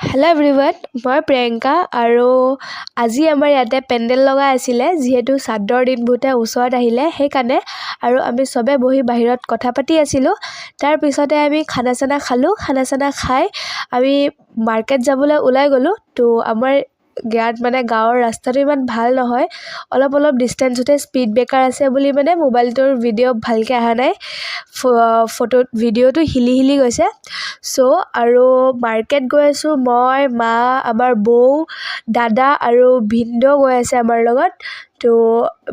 Hello' everyone, মই প্ৰিয়ংকা আৰু আজি আমাৰ ইয়াতে পেণ্ডেল লগাই আছিলে যিহেতু শ্ৰাদ্ধৰ দিনবোৰতে ওচৰত আহিলে সেইকাৰণে আৰু আমি চবে বহি বাহিৰত কথা পাতি আছিলোঁ। তাৰপিছতে আমি খানা চানা খালোঁ। খানা চানা খাই আমি মাৰ্কেট যাবলৈ ওলাই গ'লোঁ। তো আমাৰ ইয়াত গাঁৱৰ ৰাস্তাটো ইমান ভাল নহয়, অলপ ডিষ্টেঞ্চতে স্পীড ব্ৰেকাৰ আছে বুলি মোবাইলটোৰ ভিডিঅ' ভালকৈ অহা নাই, ভিডিঅ'টো হিলি গৈছে। আৰু মাৰ্কেট গৈ আছোঁ মই, মা, আমাৰ বৌ, দাদা আৰু ভিনদেউ গৈ আছে আমাৰ লগত। তো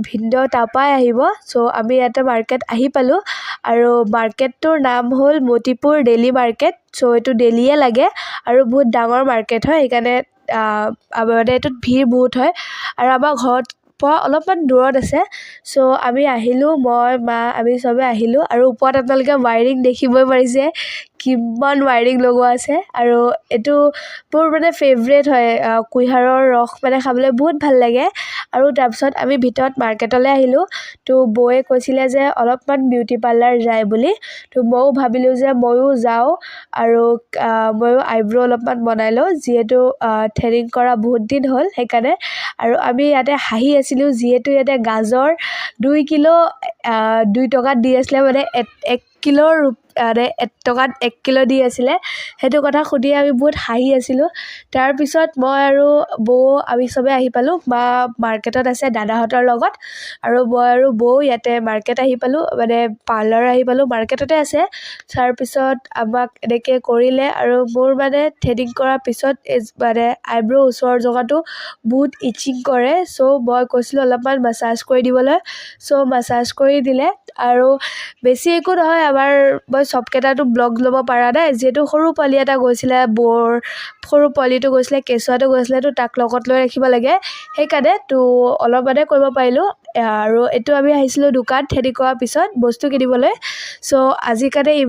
ভিনদেউ তাৰপৰাই আহিব। আমি ইয়াতে মাৰ্কেট আহি পালোঁ আৰু মাৰ্কেটটোৰ নাম হ'ল মতিপুৰ ডেইলি মাৰ্কেট। এইটো ডেইলিয়ে লাগে আৰু বহুত ডাঙৰ মাৰ্কেট হয়, সেইকাৰণে এইটোত ভিৰ বহুত হয় আৰু আমাৰ ঘৰত পৰা অলপমান দূৰত আছে। আমি আহিলোঁ, মই, মা, আমি চবে আহিলোঁ আৰু ওপৰত আপোনালোকে ৱাইৰিং দেখিবই পাৰিছে, কিমান ৱাইৰিং লগোৱা আছে। আৰু এইটো মোৰ ফেভৰেট হয়, কুঁহিয়াৰৰ ৰস খাবলৈ বহুত ভাল লাগে। আৰু তাৰপিছত আমি ভিতৰত মাৰ্কেটলৈ আহিলোঁ। তো বৌয়ে কৈছিলে যে অলপমান বিউটি পাৰ্লাৰ যায় বুলি। তো ময়ো ভাবিলোঁ যে ময়ো যাওঁ আৰু ময়ো আইব্ৰ' অলপমান বনাই লওঁ, যিহেতু থ্ৰেডিং কৰা বহুত দিন হ'ল সেইকাৰণে। আৰু আমি ইয়াতে হাঁহি আছিলোঁ যিহেতু ইয়াতে গাজৰ 2 কিলো 2 টকাত দি আছিলে, 1 কিলোৰ 1 টকাত 1 কিলো দি আছিলে। সেইটো কথা শুনি আমি বহুত হাঁহি আছিলোঁ। তাৰপিছত মই আৰু বৌ আমি চবে আহি পালোঁ। মা মাৰ্কেটত আছে দাদাহঁতৰ লগত আৰু মই আৰু বৌ ইয়াতে মাৰ্কেট আহি পালোঁ, পাৰ্লাৰ আহি পালোঁ, মাৰ্কেটতে আছে। তাৰপিছত আমাক এনেকৈ কৰিলে আৰু মোৰ থ্ৰেডিং কৰাৰ পিছত আইব্ৰ' ওচৰৰ জেগাটো বহুত ইচিং কৰে। মই কৈছিলোঁ অলপমান মাছাজ কৰি দিবলৈ। মাছাজ কৰি দিলে আৰু বেছি একো নহয়। মই চবকেইটাতো ব্লগ ল'ব পৰা নাই, যিহেতু সৰু পোৱালি এটা গৈছিলে, বৌৰ সৰু পোৱালিটো গৈছিলে, কেঁচুৱাটো গৈছিলে, তো তাক লগত লৈ ৰাখিব লাগে সেইকাৰণে। তো অলপমানে কৰিব পাৰিলোঁ। আৰু এইটো আমি আহিছিলোঁ দোকান থ্ৰেডিং কৰাৰ পিছত বস্তু কিনিবলৈ। আজিৰ কাৰণে